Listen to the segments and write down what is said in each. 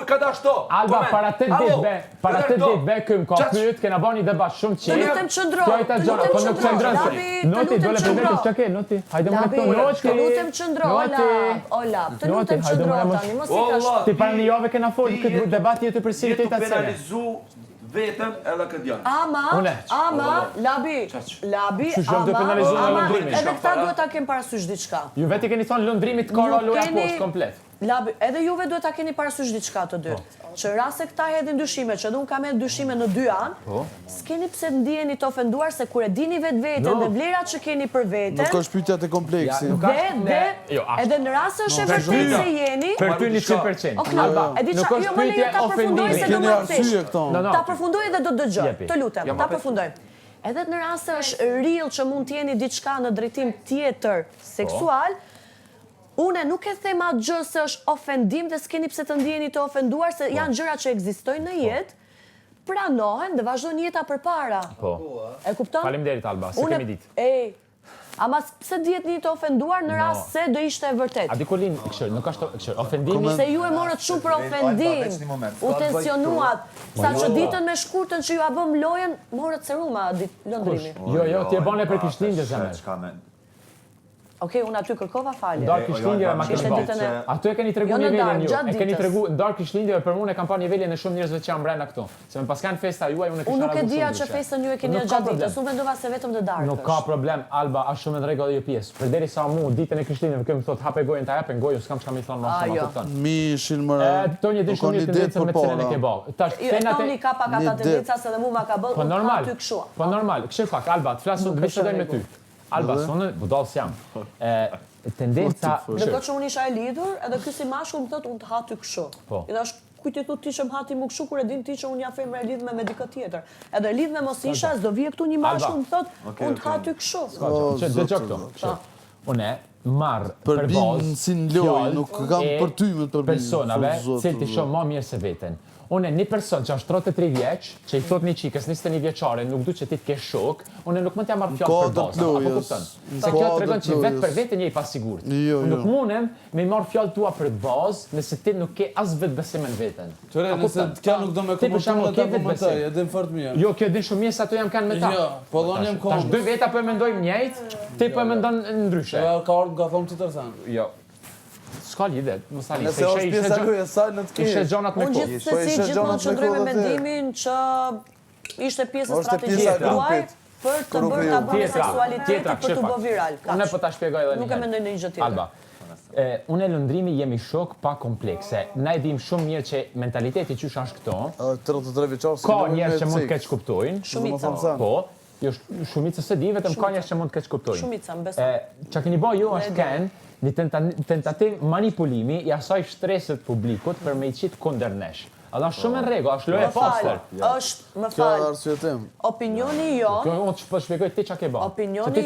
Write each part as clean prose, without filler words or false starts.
ka dashto. Alba, para 8 ditëve këm ka pyet, kena bën një debat shumë Të lutem qëndro. Po nuk qëndron. Noti, dole për vetë çka ke, Noti. Hajde më këtu, Noti. Të lutem qëndro, Ola. Të lutem qëndro tani, mos i kash. Ti para një javë kena folur këtë debat jetë për si të penalizu vetëm edhe këtë janë. Ama, Labi, edhe këta duhet ta kem parasysh diçka. Ju vetë keni thonë lëndrimit ka loja poshtë komplet. Labi, edhe juve duhet ta keni parasysh diçka të dy. Që rase këta hedhin dyshime, që edhe unë kam hedhë dyshime në 2 anë, s'keni pse ndiheni të ofenduar se kur e dini vetveten dhe vlerat që keni për veten. Nuk është pyetja të kompleksi. Edhe në rast është e vërtetë se jeni. Për ty 100%. E di çfarë, jo më lejo ta përfundoj se do Keni arsye këto. Ta përfundoj dhe do të dëgjoj. Të lutem, ta përfundoj. Edhe në rast se është real që mund të jeni diçka në drejtim tjetër seksual, une nuk e them atë gjë se është ofendim dhe s'keni pse të ndjeni të ofenduar se janë gjëra që ekzistojnë në jetë, pranohen dhe vazhdojnë jeta përpara. E kupton? Faleminderit Alba, se kemi ditë. Ama pse dihet një të ofenduar në rast se do ishte e vërtet. A di Kolin, nuk është ofendimi. Se ju e morët shumë për ofendim, u tensionuat, sa që ditën me shkurtën që ju a bëm lojen, morët seruma lëndrimi. Jo, ti e bane për Krishtlindje zemër. Okej, unë aty kërkova falje. Ndarë Krishtlindjeve ma keni bërë. Aty e keni tregu nivelin ju. E keni tregu ndarë Krishtlindjeve për mua e kam parë nivelin e shumë njerëzve që janë brenda këtu. Se më pas kanë festa juaj unë e kisha. Unë nuk e dija që festën ju e keni gjatë ditës. Unë mendova se vetëm të darkësh. Nuk ka problem, Alba, është shumë në rregull ajo pjesë. Përderisa mu ditën e Krishtlindjeve këtu më thot hape gojën ta japën gojën, s'kam çka më thon më shumë kupton. Mishin më. Tonje din shumë tendencë me cilën e ke ball. Tash tenat e ka pak ata tendenca se dhe mua ma ka bërë aty kështu. Po normal, kështu pak Alba, të flas unë bisedoj me ty. Alba, sonë budall jam. Tendenca... Dhe këtë që unë isha e lidhur, edhe ky si mashkull më thotë unë të ha ty kështu. Edhe është kujti thot ti që më hati mu kështu, kur e din ti që unë ja femra e lidhme me dikë tjetër. Edhe lidhme mos isha, s'do vije këtu një mashkull më thotë unë të ha ty kështu. Dëgjoj këto. Une marr për bazë si në lojë, nuk kam për ty me të personave, cilët i shoh më mirë se veten. Unë një person që është 33 vjeç, që i thot një çikës 21 vjeçare, nuk du që ti të kesh shok, unë nuk mund t'ja marr fjalë për bazë. Apo kupton? Se kjo tregon që vetë për veten je i pasigurt. Nuk mundem me marr fjalë tua për bazë nëse ti nuk ke as vetë besim në veten. Çore, nëse kjo nuk do me komentuar ta komentoj, e din fort mirë. Jo, kjo din shumë mirë se ato jam kanë me ta. Jo, po dhon jam kohë. Tash 2 veta po e mendojmë njëjtë, ti po e mendon ndryshe. Ka ardhur nga thonë tjetër than. Jo. Ska lidhe, mos tani. Nëse është pjesa e saj në të kesh. Ishe gjonat me kohë. Unë gjithsesi gjithmonë qëndroj me mendimin që ishte pjesë strategjike e grupit për të bërë tabunë seksualitetit për të bërë viral. Unë po ta shpjegoj edhe një herë. Nuk e mendoj në një gjë tjetër. Alba. Unë e lëndrimi jemi shok pa komplekse. Na e dim shumë mirë që mentaliteti qysh është këto. 33 vjeçar. Ka njerëz që mund të keq kuptojnë. Shumica. Po. Jo, shumica se di, vetëm ka njerëz që mund të keq kuptojnë. Shumica, mbesoj. Çka keni bërë ju është kanë një tentativ manipulimi i asaj shtresët publikut për me i qitë kundër nesh. A da shumë në rregull, është loje pastër. Është, më falë, opinioni jo... Unë të shpjegoj ti qa ke ba. Opinioni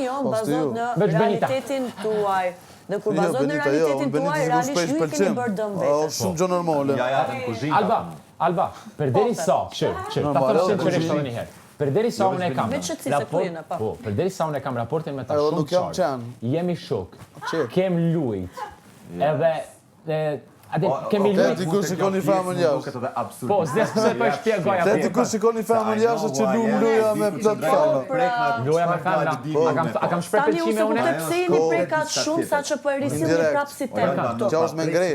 jo bazot në realitetin tuaj. Dhe kur bazot në realitetin tuaj, realisht ju i keni bërë dëm vetës. Shumë gjë normale. Alba, për deri sa, ta thërë sinqerisht edhe një herë. Për deri sa unë e kam raportin me ta shumë qartë, jemi shok, kem lujt, edhe kemi lujt... Te diku shikoni famën jashtë. Po, s'des pëse për shpjegoj apo. Te diku shikoni famën jashtë që luja me plot famë. Luja me famën, a kam shprej pëlqime une? Tani unë se kuptoj pse jeni prekat shumë sa që po e risillni prapë si tema këto. Kjo është me ngrej.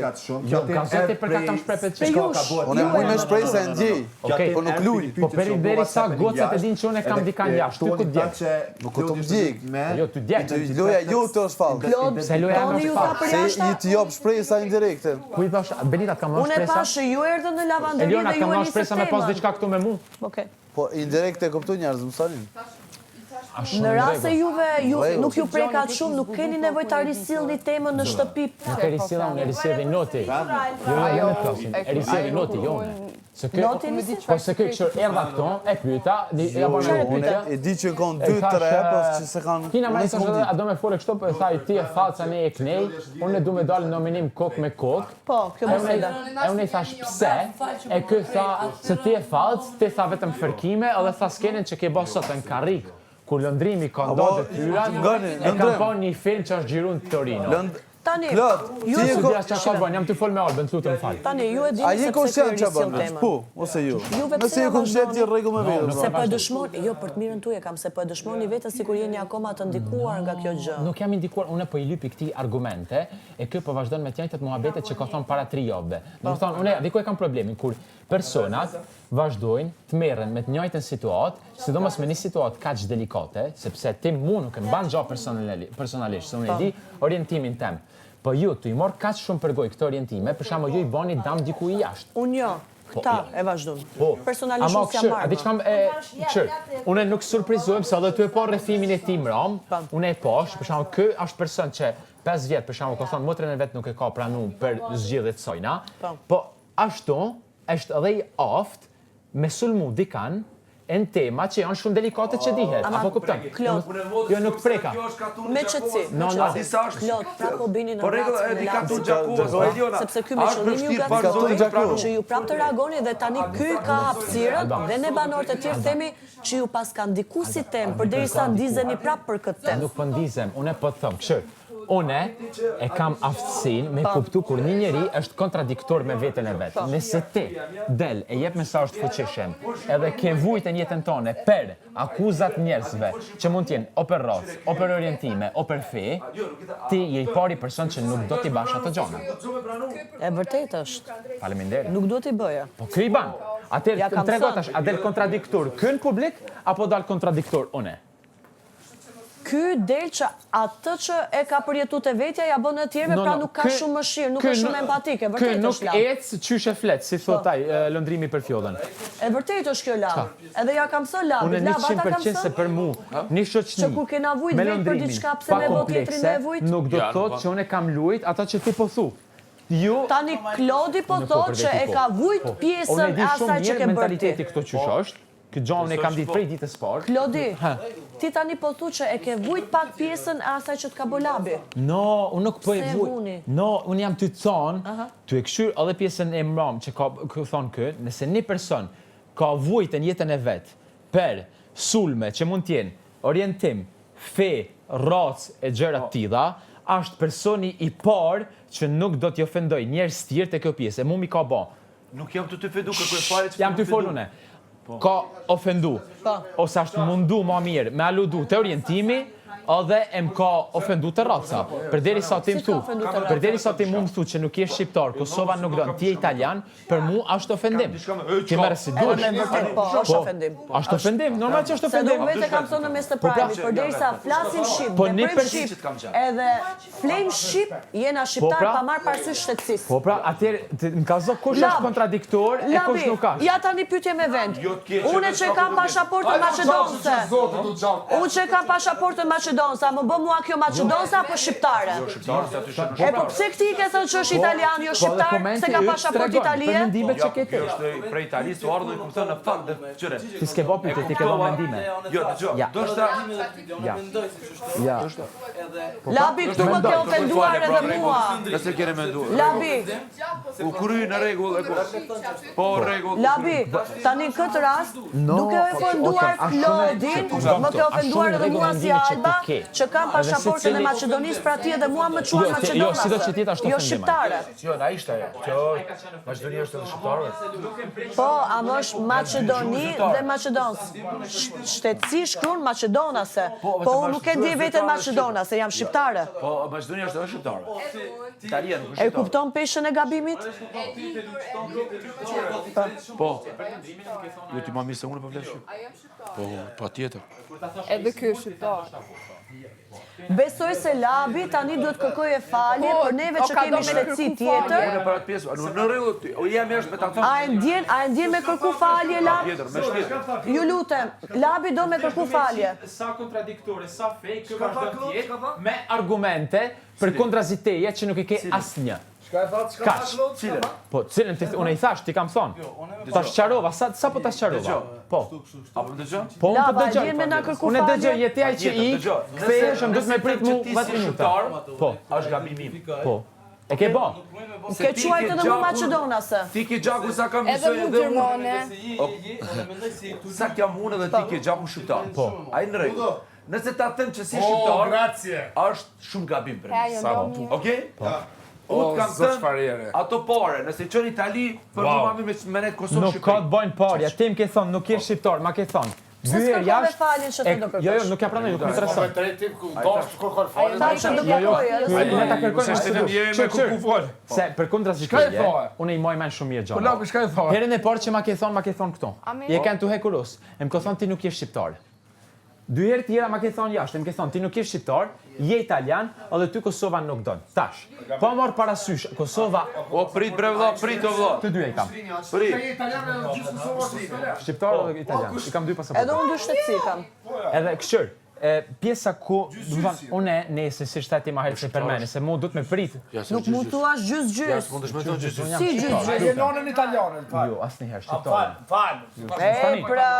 Jo, kam zeti për ka kam shprej pëlqime. Unë e muj me shprej se ndjej, po nuk luj. Po deri sa gocat e din që unë e kam dikan jashtë, ty ku djek? Nuk ku të më djek. Jo, ty djek. Loja ju të është falë. Se loja më është falë. Se i të jop shprej sa indirekte. Benita, kam marrë shpresa. Unë e pashë ju erdhën në lavanderi dhe ju e Eliona, kam marrë nisë shpresa me pas diçka këtu me mu. Po indirekte e kuptu njerëz, më salin. Në rast se juve nuk ju prekat shumë, nuk keni nevojë ta risillni temën në shtëpi. Nuk e risilla, unë e risilli noti. Jo me plasin, e risilli noti, jo me. Po se këtë që erdha këto, e pyta, ja bërë në pyta. E di që kanë 2-3 pas që se kanë... Kina me nësë edhe, a do me fore kështu, për e thaj, ti e falca, ne e knej, unë e du me dalë nominim kok me kok. Po, kjo biseda. E unë i thash pse, e kë tha, se ti e falc, ti tha vetëm fërkime, edhe tha skenin që ke bo sot në karik, kur lëndrimi ka ndodhë të tyrat, e ka po një film që është gjiru në Torino. Tani, Ju e jam të fol me Albën, lutem fal. Tani, ju e dini A je konshient që bën? Po, ose ju. Nëse je konshient je rregull me veten. Se po e dëshmoni, jo për të mirën tuaj kam, se po e dëshmoni vetë sikur jeni akoma të ndikuar nga kjo gjë. Nuk jam ndikuar, unë po i lypi këtij argumente e kjo po vazhdon me të njëjtat muhabete që ka thonë para 3 javëve. Do të thonë, unë dhe ku e kam problemin kur personat vazhdojnë të merren me të njëjtën situatë, sidomos me një situatë kaq delikate, sepse ti mua nuk e mban gjë personalisht, se unë e di orientimin tem. Po ju të i morë kaq shumë për gojë këtë orientime, për shembull ju i bani dam diku i jashtë. Unë jo, këta e vazhdon. Personalisht Ama nuk jam marrë. a diçkam unë nuk surprizohem se edhe ty e pa rrethimin e tim ram, unë e pash, për shembull ky është person që 5 vjet për shembull ka thonë motrën e vet nuk e ka pranuar për zgjedhjet e sojna, po ashtu është edhe i aftë me sulmu dikan në tema që janë shumë delikate që dihet. Apo kupton? Jo nuk preka. Me qëtësi. Klot, pra po bini në sepse ky me qëllimi ju gazetoj që ju prap të reagoni dhe tani ky ka hapësirën dhe ne banorët e tjerë themi që ju pas ka ndiku si temë përderisa ndizeni prap për këtë temë. Nuk po ndizem, unë po të them, kështu. Unë e kam aftësinë me kuptu kur një njeri është kontradiktor me veten e vet. Nëse ti del e jep mesazh të fuqishëm, edhe ke vujtën jetën tonë për akuzat njerëzve që mund të jenë o për racë, o për orientime, o për fe, ti je i pari person që nuk do t'i bash ato gjëra. E vërtet është. Faleminderit. Nuk do t'i bëja. Po ky i ban. Atëherë tregotash, a del kontradiktor ky në publik apo dal kontradiktor unë? Ky del që atë që e ka përjetu të vetja ja bën e tjerëve, pra nuk ka shumë mëshirë, nuk është shumë empatike, vërtet është Ky nuk ecë qyshe flet, si thot ai, lëndrimi për fjollën. E vërtet është kjo lab. Edhe ja kam thënë lab, unë 100% se për mua, një shoqëni që kur kena vujt vetë për diçka pse me vot tjetrin me vujt, nuk do të thotë që unë kam luajt ata që ti po thu. Tani Klodi po thotë që e ka vujt pjesën e asaj që ke bërë ti. Mentaliteti këto qysh është. Këtë gjonë e kam ditë prej ditës parë. Klodi, ti tani po thu që e ke vujt pak pjesën e asaj që t'ka bo labi. No, unë nuk po e vujt. No, unë jam ty të thonë, ty e këshyr edhe pjesën e mram që ka thonë kë, nëse një person ka vujt në jetën e vetë për sulme që mund t'jenë orientim, fe, racë e gjërat tilla, është personi i parë që nuk do t'i ofendoj njerëz tjerë të kjo pjesë. E mu mi ka ba. Nuk jam të fedu kërkoj fare që jam të folë une. Ka ofendu, ose është mundu ma mirë me aludu të orientimi, edhe em ka ofendu të raca. Përderi sa ti mund thu që nuk je shqiptar, Kosova nuk do, ti je italian, për mu është ofendim. Ti merë si dush. Po, është ofendim. Është ofendim, normal që është Se ofendim. do vetë kam thonë në mes të prajmit, përderi sa flasim shqip, dhe prejmë shqip, edhe flejmë shqip, jena shqiptar pa marë parësysh shtetësis. Po pra, atëherë, në kazo kush është kontradiktor e kush nuk është. Ja tani pyetje me vend. Unë që kam pasaportën maqedonse. Unë që kam pasaportën maqedonse, më bë mua kjo maqedonse apo shqiptare? E po pse këti ke thënë që është italian, jo shqiptar, se ka pasaport italie? Për mendimet që ke ti. Është prej Italisë, u ardhën i kupton në fakt dhe qëre. Ti s'ke bë pyetje, ti ke bë mendime. Jo, dëgjoj. Labi këtu më ke ofenduar edhe mua. Nëse keni menduar. Labi, U kry në rregull, po rregull. Labi, tani në këtë rast, duke ofenduar Klodin, më ke ofenduar edhe mua si Alba, që kam pasaportën e Maqedonisë, pra ti edhe mua më quan Maqedonase. Jo, si do që ti ashtu jo shqiptare. Jo, na ishte ajo. Kjo Maqedonia është edhe shqiptare. Po, ama është Maqedoni dhe Maqedonës. Shtetësi shkruan Maqedonase. Po unë nuk e di veten Maqedonase, jam shqiptare. Po Maqedonia është edhe shqiptare. Italia nuk është E kupton peshën e gabimit? Po. Jo ti më mirë se unë po flas shqip. Po, patjetër. Edhe ky është shqiptar. Besoj se Labi tani duhet kërkojë falje për neve që kemi shtetësi tjetër. Unë para të pjesë, në rregull, o jam jashtë me ta them. A e ndjen me kërku falje Labi? Patjetër, me shpirt. Ju lutem, Labi do me kërku falje. Sa kontradiktore, sa fake, kjo vazhdo të jetë me argumente për kundraziteje që nuk i ke asnjë. Kaç? Cilën? Po, cilën unë i thash, ti kam thonë. Ta sqarova, sa po ta sqarova? Po. Apo dëgjoj? Po, unë Lava, po dëgjoj. vjen me na kërku Unë falje? dëgjoj, jeti ai që i ktheheshëm, do të më prit mu 10 minuta. Po, Është gabim im. po. E ke bë? Ke quajtë edhe mu Maqedonase. Ti ke gjaku sa kam Edhe mësoj mu edhe unë. Gjermane. Sa jam unë edhe ti ke gjaku shqiptar. Po. Ai në rregull. Nëse ta thënë që si shqiptar, është shumë gabim për një. Okej? Unë kam thënë ato pare, nëse qënë Itali, për më mami me menet Kosovë Shqipëri. Nuk ka të bojnë parja, ti më ke thonë, nuk je shqiptar, ma ke thonë. Se s'kërkove falin që të do kërkosh. Jo, nuk ja pranoj, nuk më intereson. Ta që do kërkoj, Se për kundra si shkëje, unë i moj men shumë mirë gjana. Herën e parë që ma ke thonë këto. Je kanë të hekurus. E më ke thonë ti nuk je shqiptar. 2 herë tjera ma ke thonë jashtë, më ke thonë ti nuk je shqiptar, je italian, edhe ty Kosova nuk don. Tash. Po marr parasysh, Kosova. O prit bre vëlla, prit o vëlla. Të dy e kam. Prit. Shqiptar edhe italian. I kam 2 pasaporta. Edhe unë 2 shtetësi kam. Edhe këshir, pjesa ku, do të thonë, unë nëse si shteti ma herë se për mene, se mu du të me prit. Nuk mund thua gjys. Si gjys? Je nonën italiane, fal. Jo, asnjëherë shqiptar. Fal. Pra,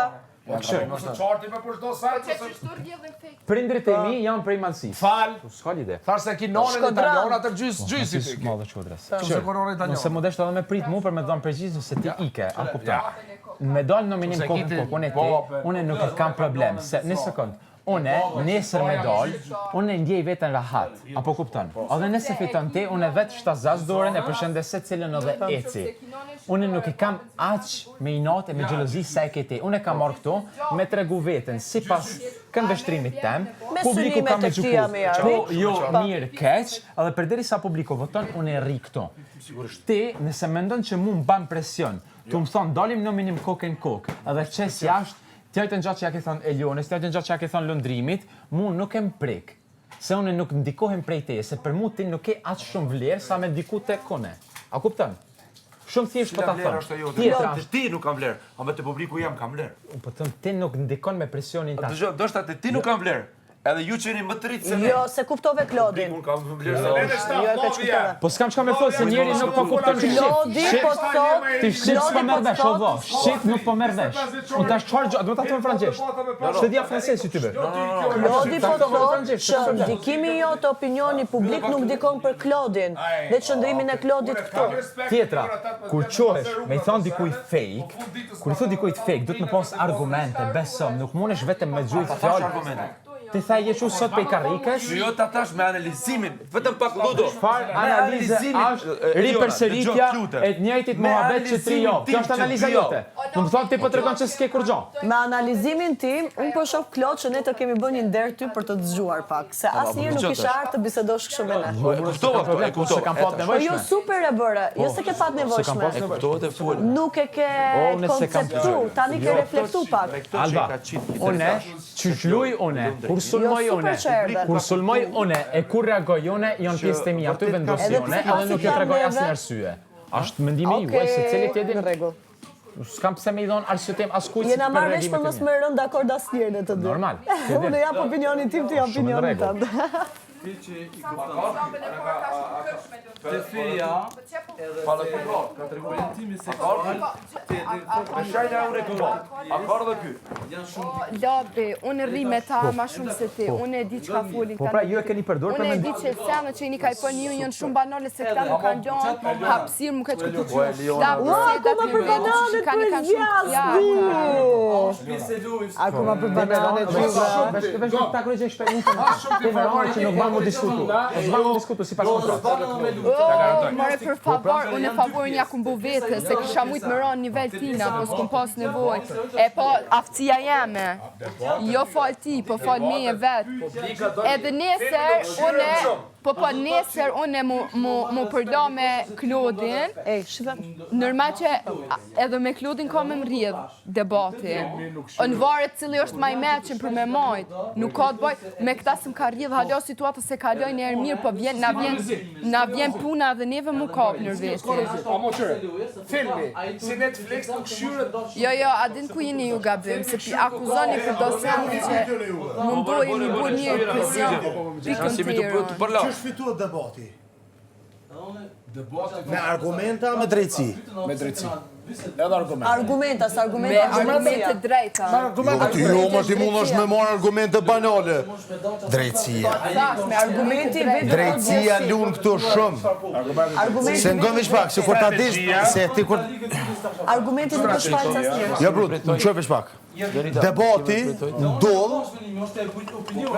Prindrit e mi janë prej Malsis. Fal. S'ka ide. Thash se ki nonën italiane atë gjysi ti. Madhe Shkodrës. Nëse Nëse më desht edhe me prit mu për me dhënë përgjigje se ti ike, a kupton? Me dal nominim kokën kokën e ti, unë nuk e kam problem, se një sekund. Unë nesër me dal, unë ndjej veten rahat, apo kupton? Edhe nëse fiton ti, unë vetë shtazas dorën e përshëndes secilën edhe eci. Unë nuk e kam aq me inat e me xhelozi sa e ke ti. Unë e kam marrë këtu me tregu veten sipas këndveshtrimit tem. Publiku ka me gjuku. Po, jo, mirë, keq, edhe përderisa publiku voton, unë e rri këtu. Ti, nëse mendon që mu m'ban presion, tu më thon dalim në minim kokën kokë, edhe qes jashtë, tjajtë në gjatë që ja ke thonë Elionis, tjajtë në gjatë që ja ke thonë Lundrimit, mu nuk e më prek. Se unë nuk ndikohem prej teje, se për mu ti nuk e atë shumë vlerë sa me ndiku te kone. A kuptën? Shumë thjesht po ta thonë. Ti nuk kam vlerë, ama te publiku jam kam vlerë. Unë po thëmë, ti nuk ndikon me presionin ta. Do shta ti nuk kam vlerë. Edhe ju që jeni më të rritë se ne. Jo, se kuptove Klodin. Unë kam vlerë se ne. Po s'kam çka me thonë se njeri nuk po kupton shqip. Klodi po thot, Ti shqip s'po merr vesh, o vë. Shqip nuk po merr vesh. Unë tash çfarë do ta them francesht. S'e dia francesht si ty be. Klodi po thot që ndikimi jo të opinioni publik nuk ndikon për Klodin dhe qëndrimin e Klodit këtu. Tjetra, kur qohesh me i thonë dikujt fake, kur i thot dikujt fake, do të më pas argumente, besom, nuk mundesh vetëm me gjujt fjalë. Ti thaj je sot pej karrikës? Jo ta tash me analizimin, vetëm pak ludo. Çfarë analize është ripërsëritja e të njëjtit mohabet që 3 javë. Kjo është analiza jote. Do të thonë ti po tregon se s'ke kur gjë. Me analizimin tim, unë po shoh Klod që ne të kemi bërë një nder ty për të dëgjuar pak, se asnjëherë nuk kisha ardhur të bisedosh kështu me ne. Se kam pat Po nevojshme. jo super e bëre, jo se ke pat nevojshme. Kuptohet e fol. Nuk e ke konceptu, tani ke reflektu pak. Alba, une, qyshluj une, kur sulmoj une, kur sulmoj une, e kur reagoj une, janë pjesë të mija, të vendosi une, edhe nuk ju tregoj asnjë arsye. Ashtë mendimi juaj se cili tjetër. Në rregull. S'kam pse me i dhon arsye tem askujt si Jena marrë vesh për mos më rënë dakord asnjërin e të dy. Normal. Unë jap opinionin tim, ti jap opinionin tënd. Të feja, Fala për rrot, ka të regulentimi seksual, me shajna u regulat, a kërë dhe ky? Labi, unë rri me ta ma shumë se ti, unë e di që ka folin Po pra, ju e keni përdor për unë me... e di që senë që i një ka i për një janë shumë banale se këta nuk kanë gjonë, hapsirë më këtë këtë që labi se da për vetë që ka një kanë shumë Akuma për banane Vesh nuk ta kërë që shpe unë që nuk banë më diskutu. Nuk banë më diskutu si pas kontrat. More për favor, unë e favorin ja kumbu vete, se kisha mujtë më ronë nivel tina, po s'kum pas nevoj. E po aftësia jeme, jo fal ti, po fal me e vetë. Edhe nesër, nesër unë mu përdo me Klodin, nërma që edhe me Klodin ka me mrjedh debati. Në varet cili është maj meqin për me majtë, nuk ka të baj, me këta së më ka rrjedh halo situata se kaloj në erë mirë, po na vjen puna dhe neve mu kapë nër veti. Amo qëre, filmi, si Netflix nuk shyrët... Jo, adin ku jeni ju gabim, se pi akuzoni për dosenin që mundohi mi bu një presion pikën të tjera. Që shfituat debati? Me argumenta, me drejtësi? Me drejtësi. Edhe argument. Argumenta, Me argumente drejta. Ti jo më ti mund është me marrë argumente banale. Drejtësia. Me argumenti vetë. Drejtësia lun këtu shumë. Se ngëm veç pak, se kur ta dish, se ti kur Argumenti nuk është falsë asnjëherë. Ja brut, më çoj veç pak. Debati ndodh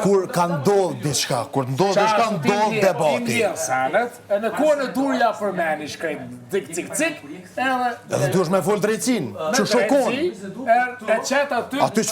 kur ka ndodh diçka, kur ndodh diçka ndodh debati. E në kohën e dur ja përmeni shkrejt cik, edhe duhesh me fol drejtësinë, që shokon. e qeta ty. Aty